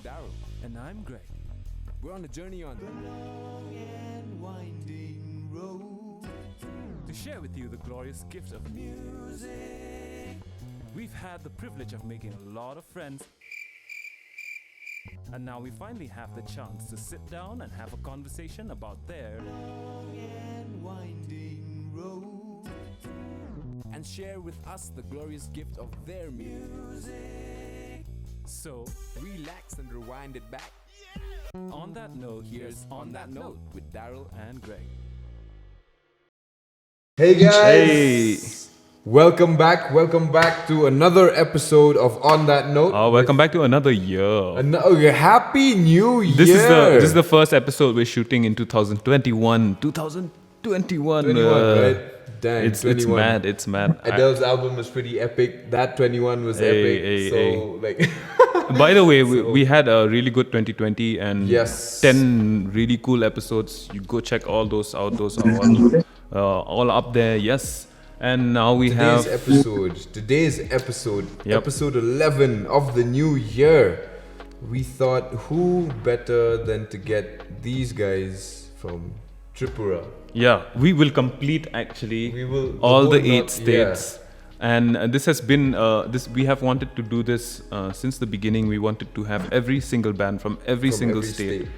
Daryll. And I'm Greg. We're on a journey on the long and winding road To share with you the glorious gift of music. We've had the privilege of making a lot of friends. And now we finally have the chance to sit down and have a conversation about their Long and winding road and share with us the glorious gift of their music. So, Relax and rewind it back. on that note, Here's On That Note with Daryll and Greg. Hey guys! Hey! Welcome back to another episode of On That Note. Welcome back to another year. Happy New Year! This is the first episode we're shooting in 2021. 2021. 21, right? Dang, It's 21. It's mad. Adele's album was pretty epic. That 21 was epic. Like, By the way, we had a really good 2020 and Yes. 10 really cool episodes. You go check all those out. Those are all up there. Yes. And now we today's have episode, Yep. episode 11 of the new year. We thought, who better than to get these guys from Tripura? Yeah, we will complete actually We will- all the the whole 8 states. And this has been we have wanted to do this since the beginning. We wanted to have every single band from every single every state, state.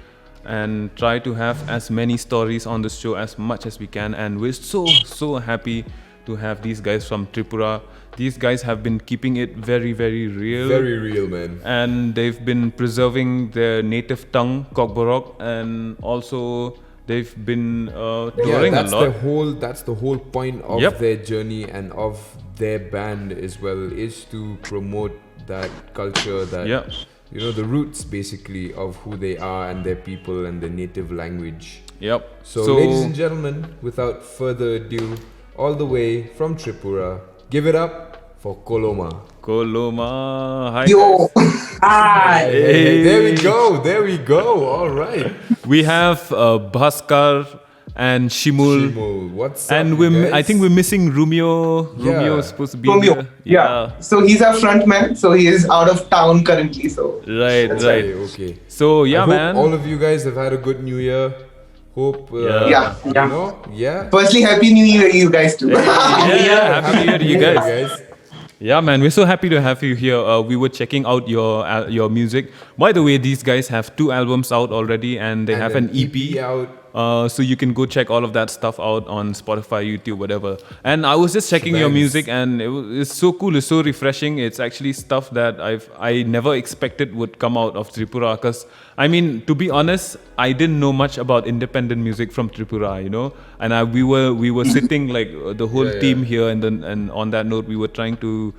and try to have as many stories on the show as much as we can. And we're so happy to have these guys from Tripura. These guys have been keeping it very, very real. Very real, man. And they've been preserving their native tongue, Kokborok, and also they've been touring a lot. That's the whole point of Yep. their journey and of their band as well, is to promote that culture, that Yep. the roots basically of who they are and their people and their native language. Yep. So ladies and gentlemen, without further ado, all the way from Tripura, give it up for Koloma. Koloma. Hi. Yo, hi. Hey. There we go. All right. We have Bhaskar and Shimul. Shimul, what's up, And you guys? I think we're missing Romeo. Yeah. Romeo is supposed to be Romeo. here. Yeah. So he's our front man. So he is out of town currently. So Right. Okay. So I yeah, hope man. all of you guys have had a good New Year. Hope Yeah. Yeah. Firstly, Happy New Year, you guys too. Yeah, happy New Year to you Hey, guys. Yeah, man, we're so happy to have you here. We were checking out your music. By the way, these guys have 2 albums out already, and they have an EP. out. So you can go check all of that stuff out on Spotify, YouTube, whatever. And I was just checking your music, and it's so cool. It's so refreshing. It's actually stuff that I never expected would come out of Tripura. Because I mean, to be honest, I didn't know much about independent music from Tripura, And we were sitting like the whole team here, and on that note, we were trying to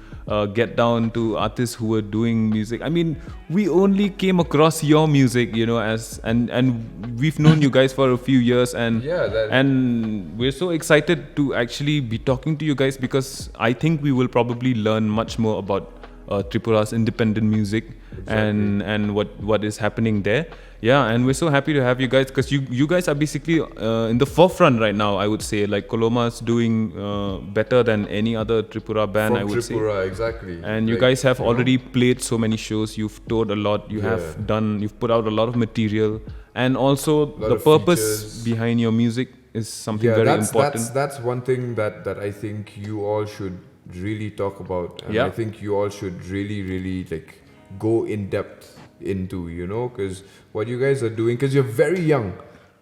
get down to artists who were doing music. I mean, we only came across your music, and we've known you guys for a few years, and and we're so excited to actually be talking to you guys, because I think we will probably learn much more about Tripura's independent music and what is happening there. Yeah, and we're so happy to have you guys, because you guys are basically in the forefront right now, I would say. Like, Koloma's doing better than any other Tripura band, I would say. From Tripura, exactly. And you guys have already played so many shows. You've toured a lot. You've put out a lot of material, and also the purpose features behind your music is something very important. That's one thing that I think you all should really talk about, and I think you all should really like go in depth into, because what you guys are doing, because you're very young,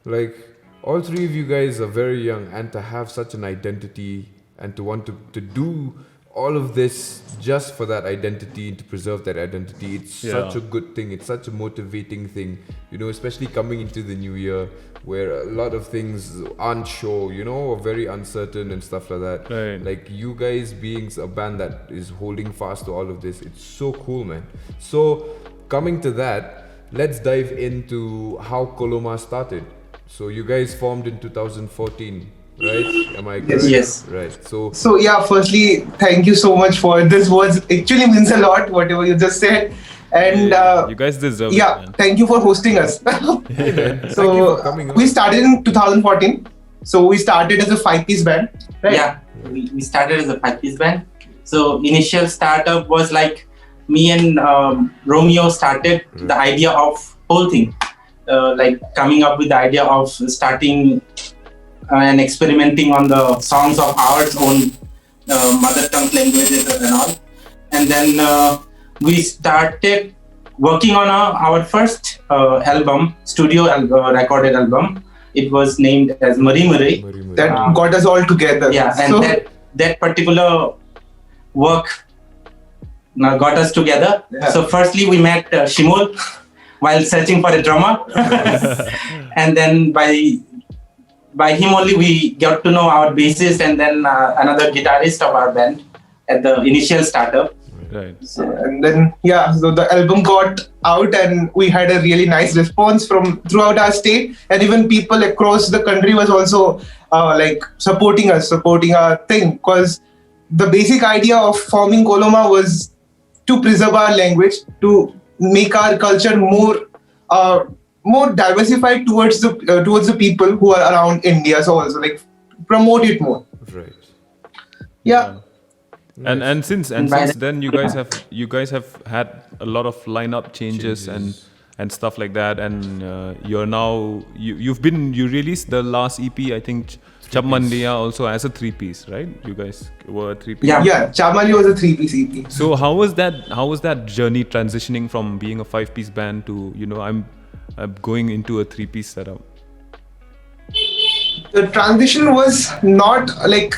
like all 3 of you guys are very young, and to have such an identity and to want to do all of this just for that identity and to preserve that identity, it's such a good thing. It's such a motivating thing, especially coming into the new year where a lot of things aren't sure, or very uncertain and stuff like that. Right. Like, you guys being a band that is holding fast to all of this, it's so cool, man. So coming to that, let's dive into how Koloma started. So you guys formed in 2014. Right? Am I correct? Yes. Right. So yeah, firstly, thank you so much for this. Words actually means a lot, whatever you just said. And you guys deserve it, man. thank you for hosting us. Hey, man. So Thank you for coming on. we started in 2014. So we started as a 5-piece band, right? Yeah, we started as a 5-piece band. So initial startup was like me and Romeo started the idea of whole thing, like coming up with the idea of starting and experimenting on the songs of our own mother tongue languages and all. And then we started working on our first album, recorded album. It was named as Mari Mari. That got us all together. Yeah, and so, that particular work got us together. Yeah. So firstly we met Shimol while searching for a drummer. And then by him only we got to know our bassist and then another guitarist of our band at the initial startup. Right. and then so the album got out and we had a really nice response from throughout our state, and even people across the country was also like supporting our thing, because the basic idea of forming Koloma was to preserve our language, to make our culture more diversified towards the people who are around India. So also like promote it more. Right. Yeah. And since then you guys have had a lot of lineup changes. and stuff like that, and you released the last EP, I think Chapmanliya, also as a 3-piece, right? You guys were a 3-piece. Yeah, Chapmanliya was a 3-piece EP. So how was that journey transitioning from being a 5-piece band to I'm going into a 3-piece setup? The transition was not like,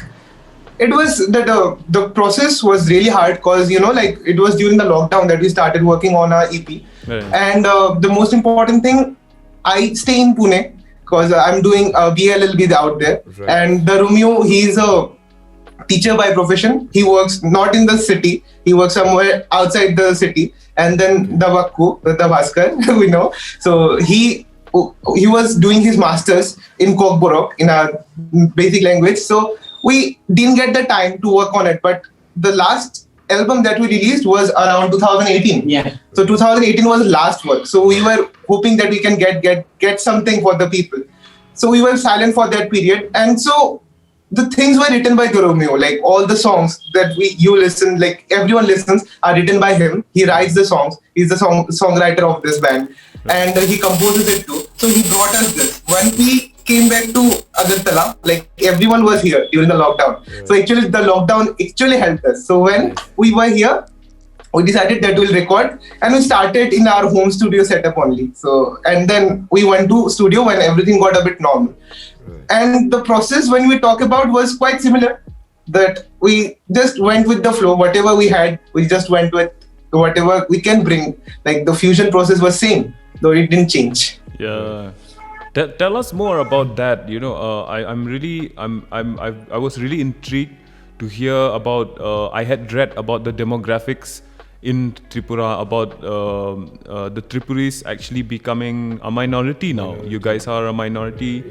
it was that the process was really hard, because like it was during the lockdown that we started working on our EP. Right. And the most important thing, I stay in Pune because I'm doing BLLB out there. Right. And the Romeo, he's a teacher by profession. He works not in the city, he works somewhere outside the city. And then the Vakku, the Bhaskar, we know. So he was doing his masters in Kokborok in our basic language. So we didn't get the time to work on it, but the last album that we released was around 2018. Yeah. So 2018 was the last work. So we were hoping that we can get something for the people. So we were silent for that period, and so the things were written by the Romeo. Like all the songs that you listen, like everyone listens, are written by him. He writes the songs. He's the songwriter of this band, and he composes it too. So he brought us this. When we came back to Agartala, like everyone was here during the lockdown. Yeah. So actually the lockdown actually helped us. So when we were here, we decided that we'll record, and we started in our home studio setup only. So, and then we went to studio when everything got a bit normal. Right. And the process when we talk about was quite similar, that we just went with the flow. Whatever we had, we just went with whatever we can bring. Like the fusion process was same, though it didn't change. Yeah. Tell us more about that. I was really intrigued to hear about. I had read about the demographics in Tripura, about the Tripuris actually becoming a minority now. You guys are a minority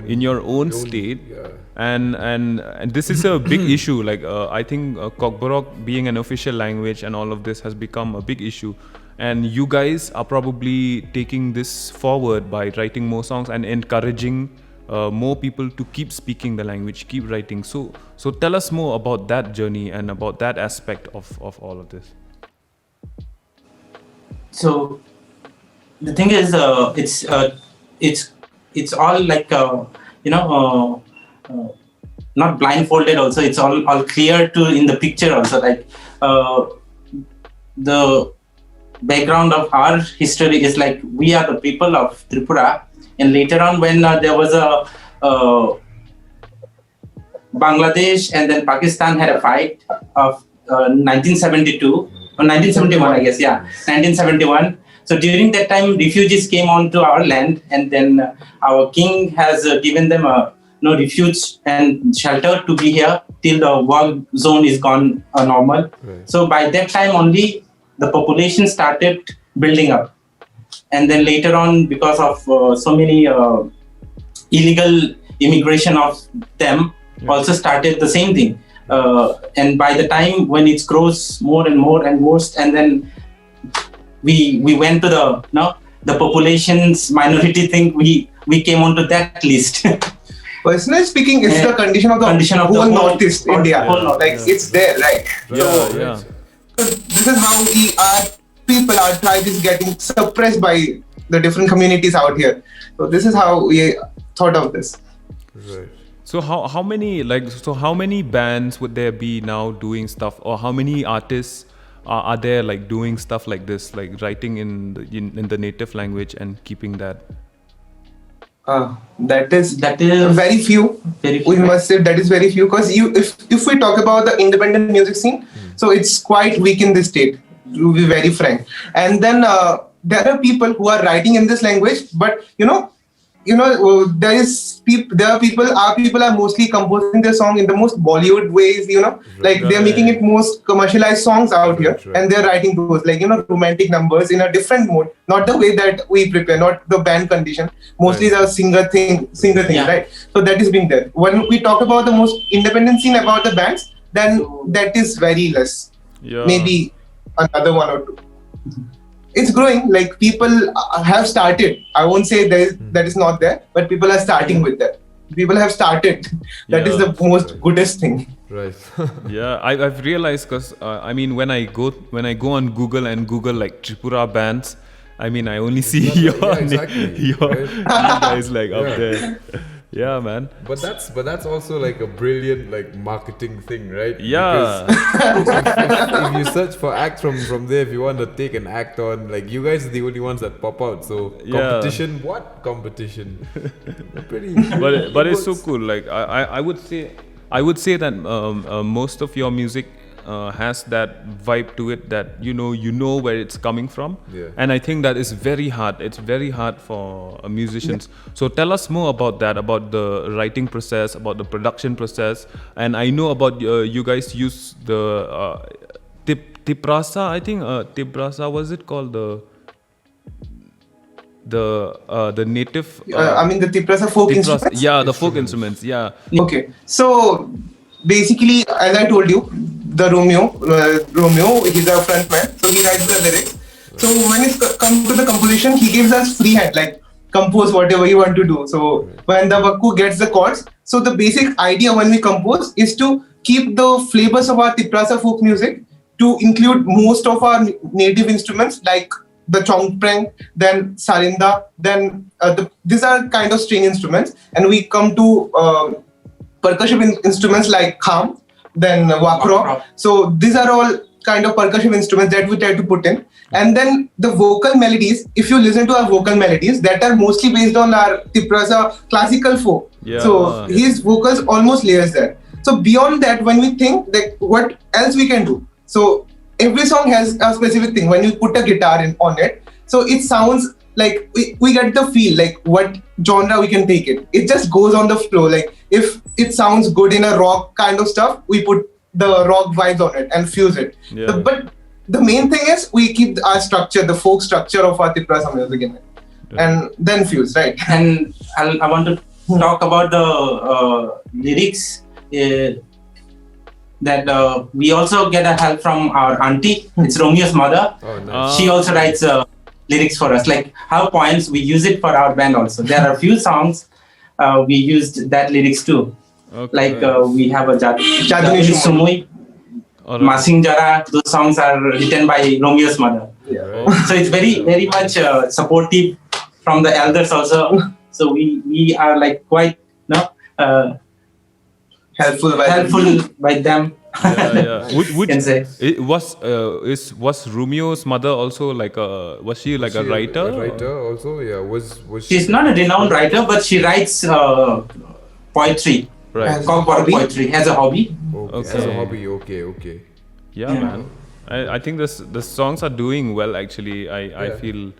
in your own state, yeah. and this is a big issue. Like I think Kokborok being an official language and all of this has become a big issue. And you guys are probably taking this forward by writing more songs and encouraging more people to keep speaking the language, keep writing. So tell us more about that journey and about that aspect of all of this. So the thing is, it's all like not blindfolded. Also, it's all clear in the picture. Also, like the background of our history is like we are the people of Tripura, and later on when there was a Bangladesh and then Pakistan had a fight of 1972 or 1971, I guess, 1971. So during that time, refugees came onto our land, and then our king has given them refuge and shelter to be here till the war zone is gone normal. Right. So by that time only, the population started building up, and then later on, because of so many illegal immigration of them, also started the same thing. And by the time when it grows more and more and worse, and then we went to the population's minority thing. We came onto that list. Personally speaking, it's the condition of the whole Northeast India. Whole North. Like it's there, right? Yeah. So this is how our tribe is getting suppressed by the different communities out here. So this is how we thought of this. Right. So how many bands would there be now doing stuff, or how many artists are there like doing stuff like this, like writing in the native language and keeping that? That is very few. We must say that is very few, because if we talk about the independent music scene, so it's quite weak in this state, to be very frank. And then there are people who are writing in this language, but our people are mostly composing their song in the most Bollywood ways, like they're making it most commercialized songs out here, and they're writing those like romantic numbers in a different mode, not the way that we prepare, not the band condition, mostly the singer thing, right? So that is being there. When we talk about the most independent scene about the bands, then that is very less, maybe another one or two. It's growing, like people have started. I won't say that is not there, but people are starting with that. People have started. That is the most goodest thing. Right. Yeah, I've realized, because when I go on Google and Google like Tripura bands, I only see your guys like up there. Yeah, man. But that's also like a brilliant like marketing thing, right? Yeah. If you search for acts from there, if you want to take an act on, like you guys are the only ones that pop out. So competition, what competition? But it's so cool. Like I would say that most of your music has that vibe to it, that you know where it's coming from, and I think that is very hard. It's very hard for musicians. So tell us more about that, about the writing process, about the production process. And I know about you guys use the Tiprasa, I think Tiprasa, was it called the native the Tiprasa folk instruments? Yeah, the folk instruments. Yeah. Okay, so basically, as I told you, the Romeo, he's a front man, so he writes the lyrics. So when it comes to the composition, he gives us free hand, like compose whatever you want to do. So when the Vakku gets the chords, so the basic idea when we compose is to keep the flavors of our Tiprasa folk music, to include most of our native instruments like the chongpreng, then sarinda, then these are kind of string instruments, and we come to percussion instruments like kham, then wakro. So these are all kind of percussion instruments that we try to put in. And then the vocal melodies, if you listen to our vocal melodies, that are mostly based on our Tiprasa classical folk. So his vocals almost layers there. So beyond that, when we think like what else we can do, so every song has a specific thing. When you put a guitar on it, so it sounds like we get the feel, like what genre we can take it. It just goes on the flow. Like if it sounds good in a rock kind of stuff, we put the rock vibes on it and fuse it. But the main thing is we keep our structure, the folk structure of our Tiprasa music in it, and then fuse, right? And I want to talk about the lyrics. That we also get a help from our auntie. It's Romeo's mother. Oh, nice. She also writes lyrics for us. Like her poems, we use it for our band also. There are a few songs we used that lyrics too. Okay. Like we have a Jaduni Sumui, Masing Jara. Those songs are written by Romeo's mother. So it's very, very much supportive from the elders also. So we are like quite helpful by them. Would can say. Was Romeo's mother also like was she like a writer? A writer also, yeah. Was She's not a renowned writer, but she writes poetry. Right. Poetry as a hobby. Okay. As a hobby, okay. Yeah, man. I think the songs are doing well actually. I feel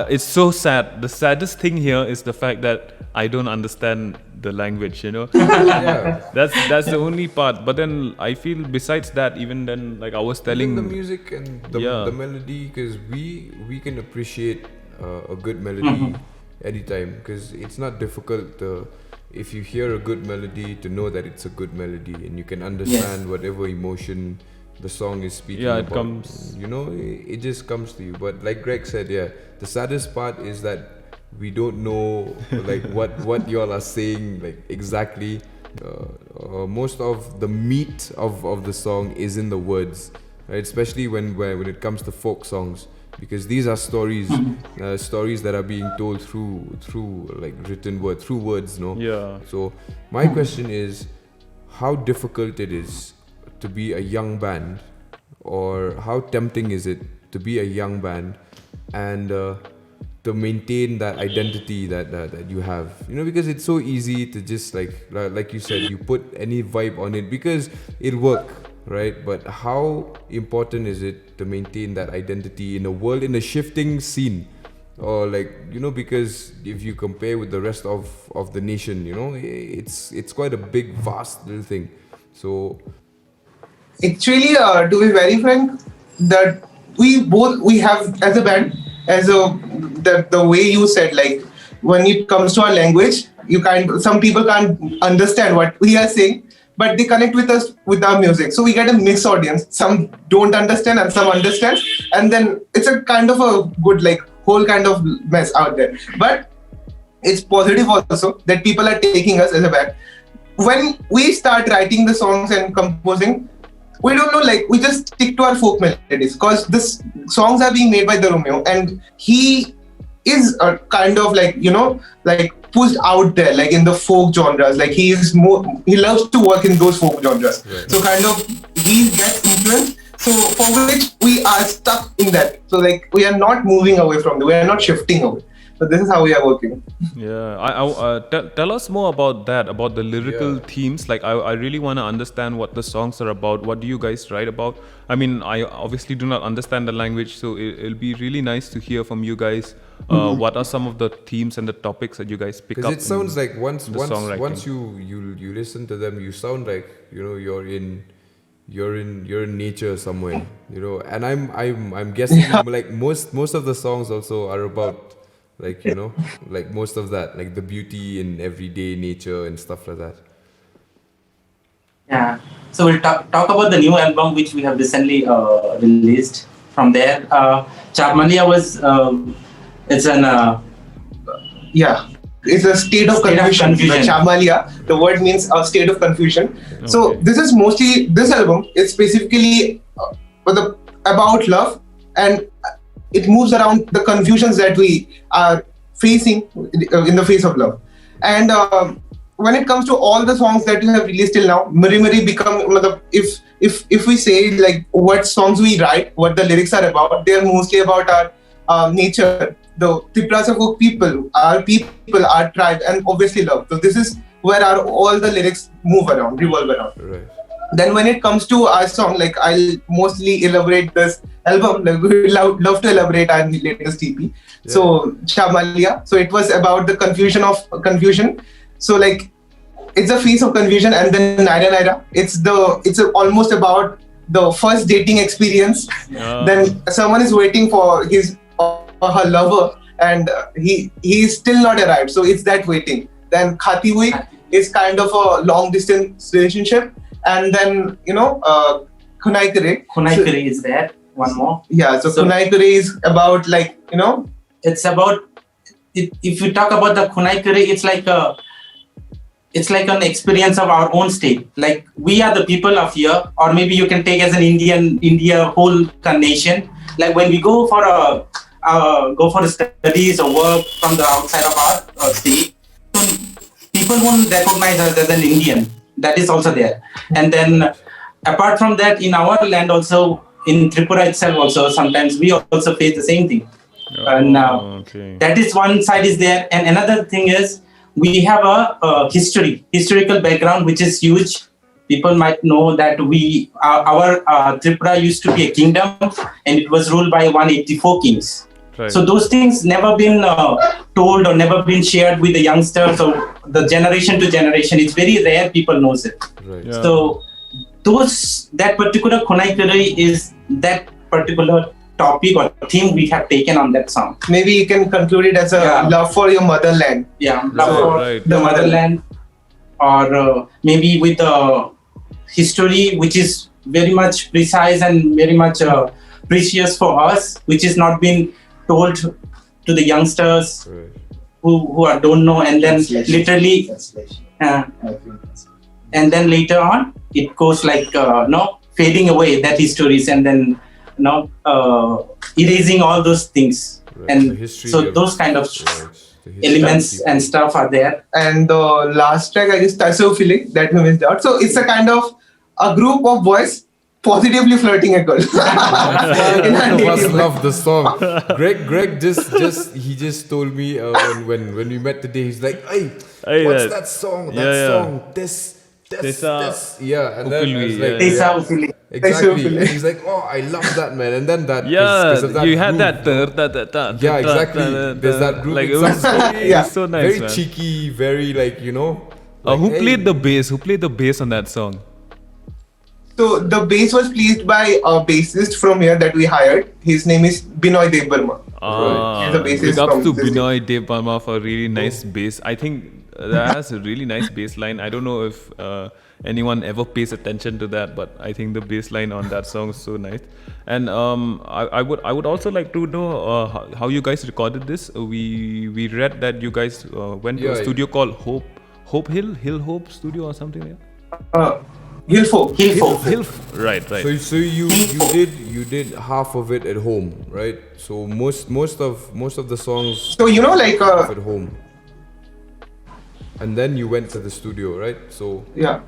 it's so sad. The saddest thing here is the fact that I don't understand the language, That's the only part. But then I feel besides that, even then, like I was telling, the music and the melody, because we can appreciate a good melody anytime, because it's not difficult if you hear a good melody to know that it's a good melody, and you can understand whatever emotion the song is speaking about. Comes. It just comes to you. But like Greg said, the saddest part is that we don't know like what y'all are saying like exactly. Most of the meat of the song is in the words. right? Especially when it comes to folk songs, because these are stories, stories that are being told through like written word, through words, no? Yeah. So my question is, how difficult it is to be a young band, or how tempting is it to be a young band and to maintain that identity that you have, you know, because it's so easy to just like you said, you put any vibe on it because it work, right? But how important is it to maintain that identity in a shifting scene, or like, you know, because if you compare with the rest of the nation, you know, it's quite a big, vast little thing. So actually, to be very frank, that we have as a band, the way you said, like when it comes to our language, some people can't understand what we are saying, but they connect with us with our music. So we get a mixed audience. Some don't understand and some understand, and then it's a kind of a good, like, whole kind of mess out there. But it's positive also that people are taking us as a band. When we start writing the songs and composing, we don't know, like, we just stick to our folk melodies, because this songs are being made by the Romeo, and he is a kind of, like, you know, like pushed out there, like in the folk genres. Like he loves to work in those folk genres. Right. So kind of he gets influenced. So for which we are stuck in that. So like we are not moving away from it. We are not shifting away. So this is how we are working. Yeah, tell us more about that, about the lyrical themes. Like I really want to understand what the songs are about. What do you guys write about? I mean, I obviously do not understand the language, so it'll be really nice to hear from you guys. What are some of the themes and the topics that you guys pick up? Because it sounds like once you listen to them, you sound like, you know, you're in nature somewhere, you know. And I'm guessing like most of the songs also are about, like, you know, like most of that, like the beauty in everyday nature and stuff like that. Yeah. So we'll talk about the new album which we have recently released. From there, Chapmanliya was it's a state of confusion. Like Chapmanliya, the word means a state of confusion. Okay. So this is mostly, this album is specifically about love, and it moves around the confusions that we are facing in the face of love. And when it comes to all the songs that we have released till now, Mari Mari become, if we say like what songs we write, what the lyrics are about, they are mostly about our nature, the Tripura folk people, our tribe, and obviously love. So this is where all the lyrics revolve around. Right. Then when it comes to our song, like I'll mostly elaborate this album, like we love to elaborate our latest EP. Yeah. So Chapmanliya, so it was about the confusion. So like it's a face of confusion. And then Naira Naira, it's almost about the first dating experience. Then someone is waiting for his or her lover, and he's still not arrived. So it's that waiting. Then Khati Hui is kind of a long distance relationship. And then, you know, Khunai Kare is there. One more. Yeah, so Khunai Kare is about, like, you know, it's about, if you talk about the Khunai Kare, it's like an experience of our own state. Like we are the people of here, or maybe you can take as an India whole nation. Like when we go for studies or work from the outside of our state, so people won't recognize us as an Indian. That is also there. And then apart from that, in our land also, in Tripura itself also, sometimes we also face the same thing. That is one side is there. And another thing is, we have a historical background, which is huge. People might know that our Tripura used to be a kingdom, and it was ruled by 184 kings. Right. So those things never been told or never been shared with the youngsters or the generation to generation. It's very rare people knows it. Right. Yeah. So that particular Khunai Kare is that particular topic or theme we have taken on that song. Maybe you can conclude it as a love for your motherland. Yeah, love for the motherland, or maybe with the history, which is very much precise and very much precious for us, which is not been told to the youngsters who don't know, and then literally and then later on it goes like fading away, that histories, and then erasing all those things. Right. And so those kind of elements and stuff are there. And the last track, I guess, Taso Feeling, that we missed out. So it's a kind of a group of boys positively flirting a girl. I must love the song. Greg just told me when we met today, he's like, hey, what's that song? Song, this. Yeah, and then I was like, exactly. And he's like, oh, I love that, man. And then that, cause of that you had groove. that. Yeah, exactly. There's that group. Like, it was so nice, very man. cheeky, very like, Who played the bass? Who played the bass on that song? So the bass was played by a bassist from here that we hired. His name is Binoy Devbarma. He's a bassist. Big ups to this Binoy Devbarma for a really nice bass. I think that has a really nice bass line. I don't know if anyone ever pays attention to that, but I think the bass line on that song is so nice. And I would also like to know how you guys recorded this. We read that you guys went to a studio called Hope Hope Studio or something like that. Hilfo. Right. So you did half of it at home, right? So most of the songs. So like at home. And then you went to the studio, right? So yeah.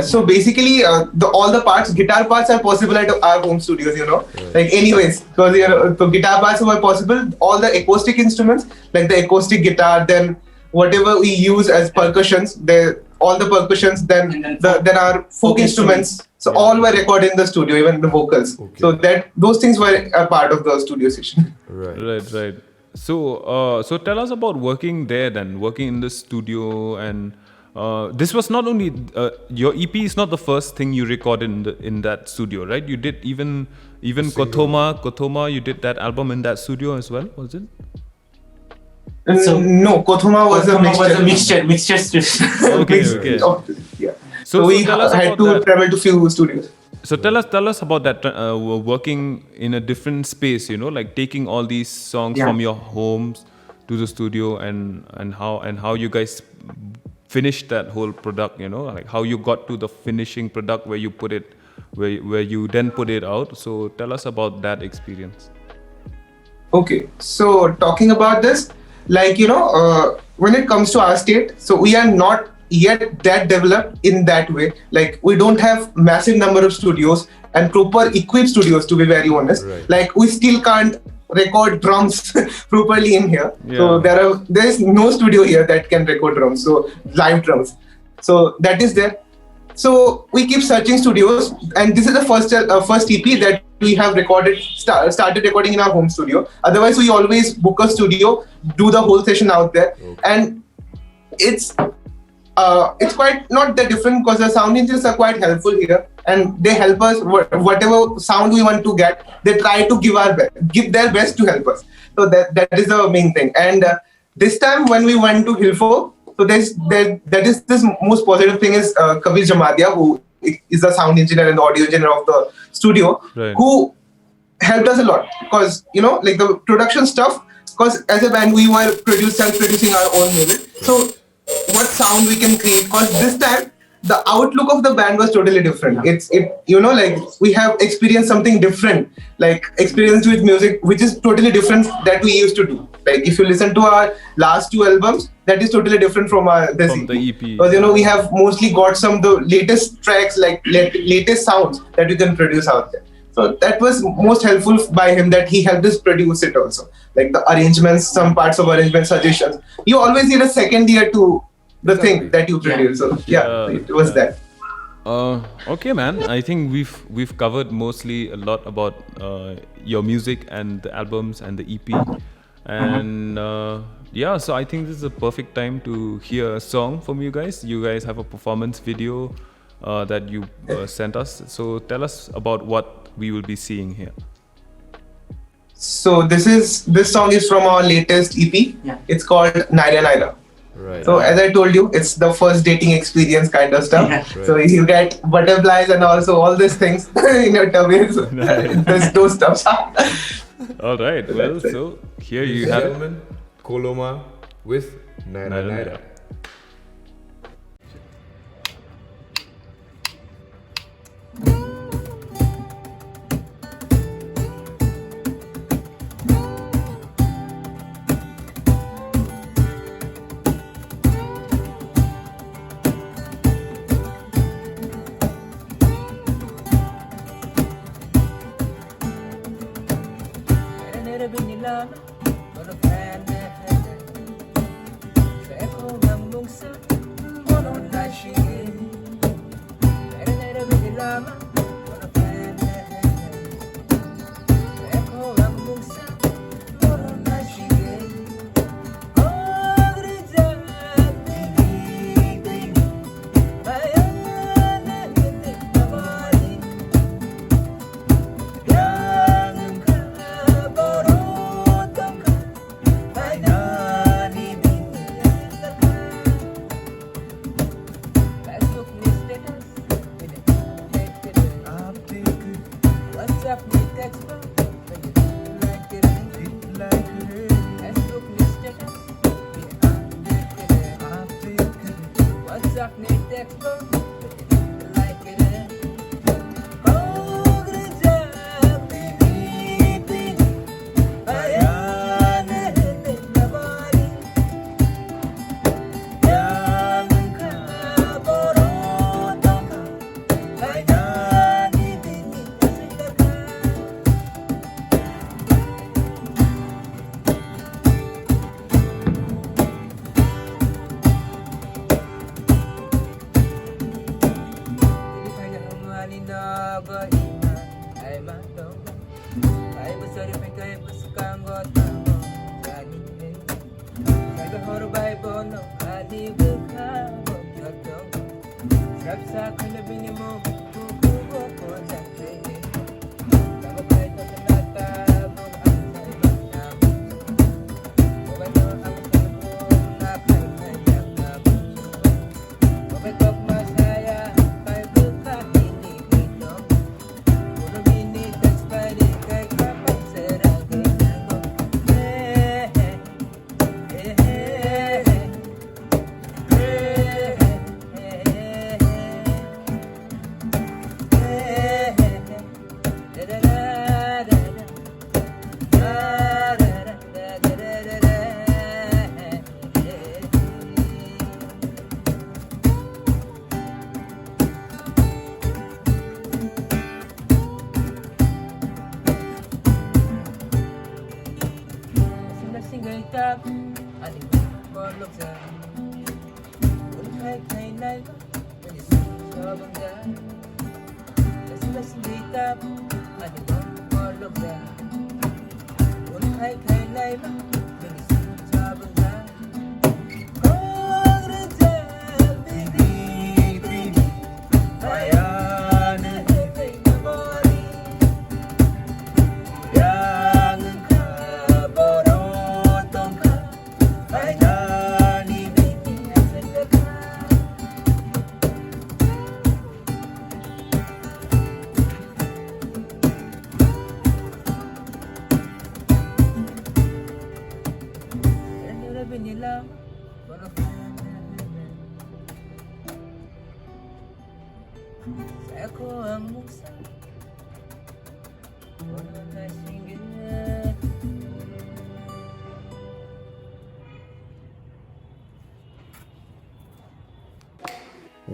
So basically, all the parts, guitar parts are possible at our home studios, Right. Like anyways, because the guitar parts were possible. All the acoustic instruments, like the acoustic guitar, then whatever we use as percussions, all the percussions, then our folk instruments. So all were recorded in the studio, even the vocals. Okay. So those things were a part of the studio session. Right. So tell us about working there then, working in the studio. And this was not only your EP is not the first thing you recorded in that studio, right? You did even KOTHOMA, you did that album in that studio as well, was it? So, no, KOTHOMA was a mixture studio. Okay. Yeah. So we had to travel to few studios. So tell us about that working in a different space, like taking all these songs from your homes to the studio, and how you guys finished that whole product, like how you got to the finishing product where you put it, where you then put it out. So tell us about that experience. Okay, so talking about this, like when it comes to our state, so we are not yet that developed in that way. Like we don't have massive number of studios and proper equipped studios, to be very honest. Right. Like we still can't record drums properly in here. Yeah. So there is no studio here that can record drums, so live drums. So that is there. So we keep searching studios, and this is the first EP that we have recorded, started recording in our home studio. Otherwise, we always book a studio, do the whole session out there, and it's quite not that different because the sound engineers are quite helpful here, and they help us whatever sound we want to get. They try to give their best to help us. So that is the main thing. And this time when we went to Hilfo, so that is this most positive thing is Kabir Jamadia, who is the sound engineer and the audio engineer of the studio, right, who helped us a lot because like the production stuff. Because as a band we were self-producing our own music. So what sound we can create? Because this time the outlook of the band was totally different. Like we have experienced something different, like experienced with music which is totally different that we used to do. Like if you listen to our last 2 albums, that is totally different from the EP. Because we have mostly got some of the latest tracks, like latest sounds that we can produce out there. So that was most helpful by him, that he helped us produce it also. Like the arrangements, some parts of arrangement suggestions. You always need a second ear to the thing that you produce. So it was that. Okay, man. I think we've covered mostly a lot about your music and the albums and the EP. And so I think this is a perfect time to hear a song from you guys. You guys have a performance video that you sent us. So tell us about what we will be seeing here. So this song is from our latest EP. Yeah. It's called Naira Naira. Right. So as I told you, it's the first dating experience kind of stuff. Yeah. Right. So you get butterflies and also all these things in your tummy. So there's those stuff. All right. Well, so here you have it. Koloma with Naira Naira.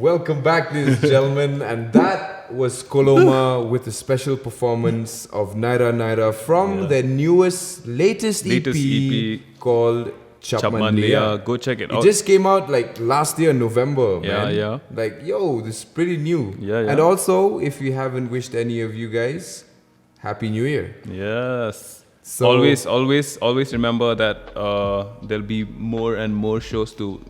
Welcome back, ladies and gentlemen, and that was Koloma with a special performance of Naira Naira from their latest EP called Chapmanliya. Go check it out. It just came out like last year, November, Yeah, man. yeah. Like, yo, this is pretty new. Yeah, yeah. And also, if you haven't wished any of you guys, Happy New Year. Yes. So- always remember that there'll be more and more shows to,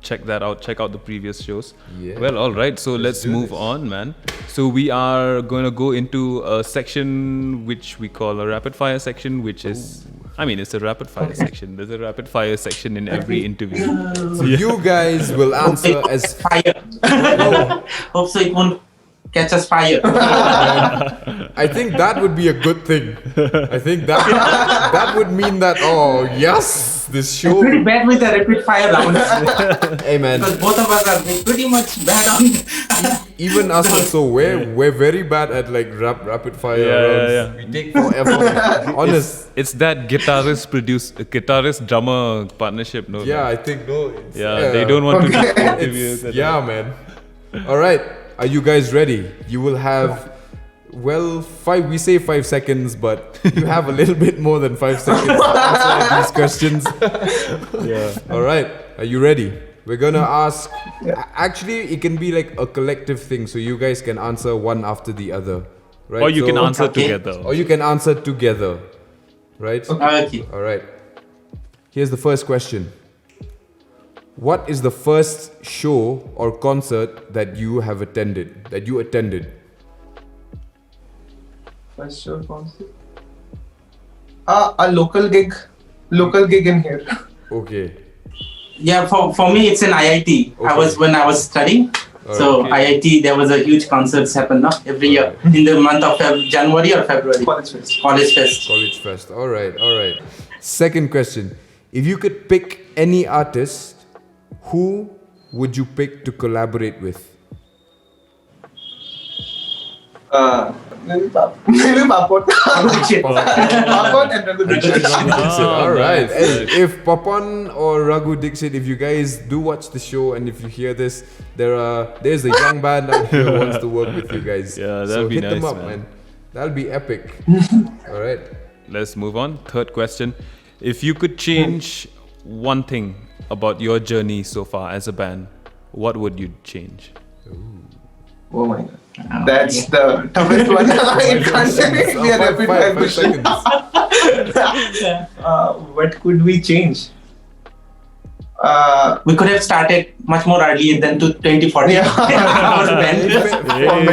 check that out. Check out the previous shows. Yeah. Well, all right. So let's do move this. on, man. So we are going to go into a section which we call a rapid fire section, which is, it's a rapid fire section. There's a rapid fire section in every interview. So you guys will answer as fire. Hope so it won't catch us fire. I think that would be a good thing. I think that would mean that, oh yes, this show. Pretty bad with the rapid fire rounds. Hey man, Because both of us are pretty much bad on. even us also, we're very bad at like rapid fire rounds. Yeah. We take forever. Honest. It's that guitarist drummer partnership, no? Yeah, man? I think no. It's, They don't want to do interviews. Yeah, man. All right. Are you guys ready? You will have Well, we say 5 seconds, but you have a little bit more than 5 seconds to answer these questions. Yeah. All right. Are you ready? We're gonna ask. Actually, it can be like a collective thing, so you guys can answer one after the other, right? Or you can answer together. Or you can answer together, right? Okay. All right. Here's the first question. What is the first show or concert that you attended? First show concert. A local gig in here. Okay. Yeah, for me it's in IIT. Okay. When I was studying. So IIT, there was a huge concerts happen every year in the month of January or February. College Fest. All right. Second question. If you could pick any artist, who would you pick to collaborate with? Maybe Papon. Papon and Raghu Dixit. All right. Hey, if Papon or Raghu Dixit, if you guys do watch the show and if you hear this, there's a young band out here who wants to work with you guys. Yeah, that'd so be hit nice, them up, man. That'll be epic. All right. Let's move on. Third question. If you could change one thing about your journey so far as a band, what would you change? Oh my god. That's the toughest one. I can't say it. We are rapid fire questions. What could we change? We could have started much more early than 2014. Hey,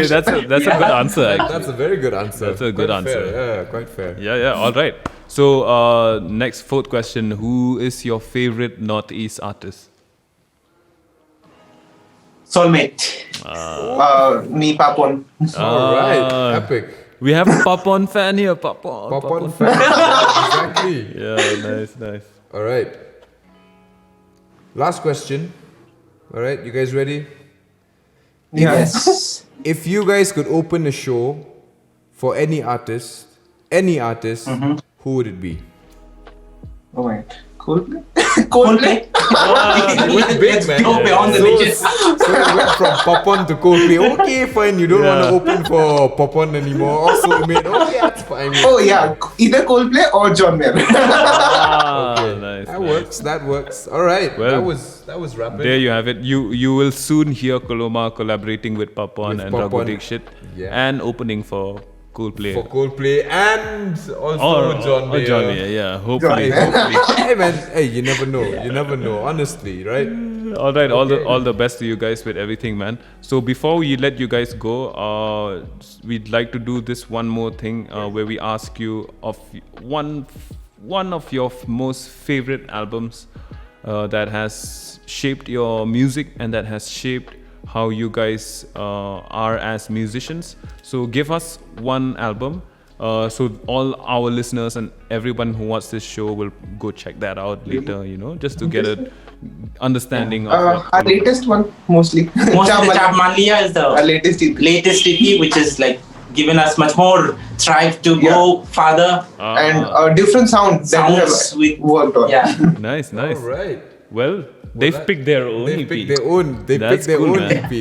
that's a good answer. Actually. That's a very good answer. That's a good Quite answer. fair. Yeah, quite fair. Yeah. All right. So, next fourth question: who is your favorite Northeast artist? Soulmate. Me, Papon. All right. Epic. We have a Papon fan here. Papon fan. Exactly. Yeah, nice. All right. Last question. All right, you guys ready? Yes. If you guys could open a show for any artist, who would it be? Oh my god. Coldplay? Coldplay. Big, man. Go beyond the reaches. So we went from Papon to Coldplay. Okay, fine. You don't want to open for Papon anymore. Also, mate. Okay, that's fine. Oh yeah, either Coldplay or John Mayer. Nice. That works. All right. Well, that was rapid. There you have it. You will soon hear Koloma collaborating with Papon and Raghu Dixit and opening for Coldplay. For Coldplay and also John Mayer. John Mayer, yeah. Hopefully. Hey man, you never know. Honestly, right? All right, all the best to you guys with everything, man. So before we let you guys go, we'd like to do this one more thing where we ask you of one of your most favorite albums that has shaped your music and that has shaped how you guys are as musicians. So give us one album so all our listeners and everyone who watches this show will go check that out later, just to get a understanding of our latest one mostly. Chapmanliya is the latest EP, which is like given us much more drive to go farther and different sounds we worked on. Yeah. Nice. All right. Well, they've picked their own EP. They picked their own EP.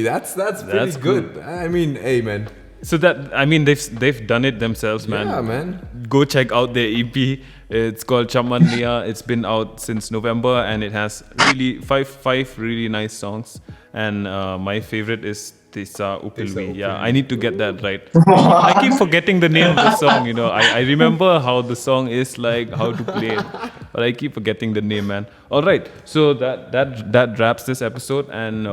That's pretty good. Cool. I mean, hey man. So they've done it themselves, man. Yeah, man. Go check out their EP. It's called Chapmanliya. It's been out since November and it has really five really nice songs. And my favorite is Tisa Upilwi. Yeah, I need to get that right. I keep forgetting the name of the song, I remember how the song is like, how to play it, but I keep forgetting the name, man. All right, so that wraps this episode, and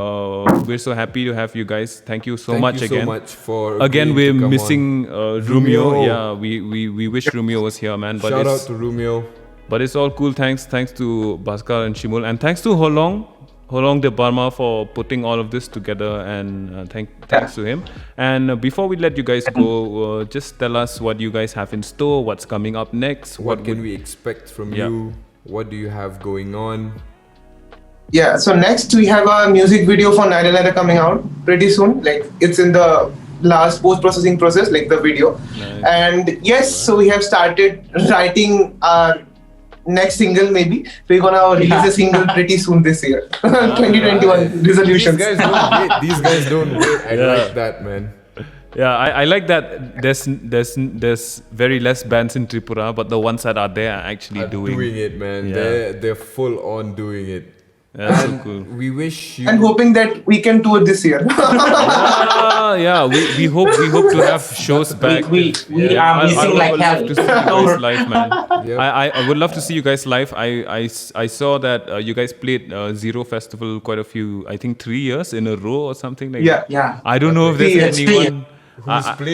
we're so happy to have you guys. Thank you so much again. Thank you so much for again. We're missing Rumio. Yeah, we wish Rumio was here, man. But shout out to Rumio. But it's all cool. Thanks to Bhaskar and Shimul, and thanks to Holong de Burma for putting all of this together, and thanks to him. And before we let you guys go, just tell us what you guys have in store, what's coming up next. What can we expect from you? What do you have going on? Yeah, so next we have a music video for Naira Naira coming out pretty soon. Like it's in the last post-processing process, like the video. Nice. And yes, so we have started writing our next single maybe. We're gonna release a single pretty soon this year. 2021 resolutions. These guys don't wait. I like that, man. Yeah, I like that. There's very less bands in Tripura, but the ones that are there are actually doing it, man. Yeah. They're full on doing it. That's so And cool. we wish you. And hoping that we can tour this year. Yeah. We hope to have shows back. We are missing like hell. I would love to see you guys live, man. Yep. I would love to see you guys live. I saw that you guys played Zero Festival quite a few, I think 3 years in a row or something like that. Yeah. I don't know if there's 3 years. anyone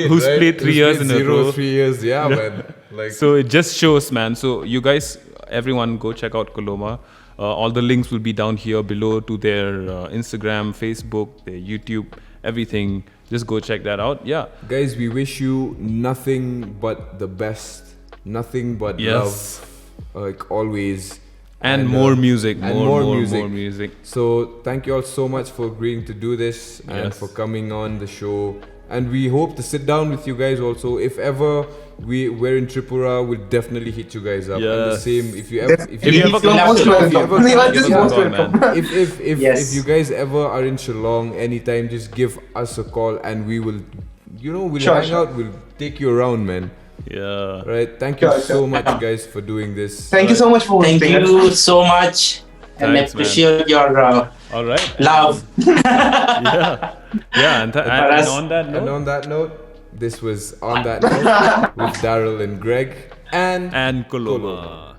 who's played 3 years in a row. 3 years, yeah, man. Like, So it just shows, man. So you guys, everyone, go check out Koloma. All the links will be down here below to their Instagram, Facebook, their YouTube, everything. Just go check that out. Yeah. guys, we wish you nothing but the best, nothing but Yes. love, like always. And more music. and More music. music. So thank you all so much for agreeing to do this and Yes. for coming on the show. And we hope to sit down with you guys also. If ever we're in Tripura, we'll definitely hit you guys up. And the Yes. same, if you ever You're most welcome. You are just most Come on, welcome. man. if you guys ever are in Shillong anytime, just give us a call and we will, we'll Sure, hang sure. out. We'll take you around, man. Yeah. Right? Thank you Sure, so sure. much, guys, for doing this. Thank you so much for Thank hosting us. you so much. And Thanks, man. appreciate your All right. love. Yeah. And on that And note. on that note, this was On That Note with Daryl and Greg and And Koloma.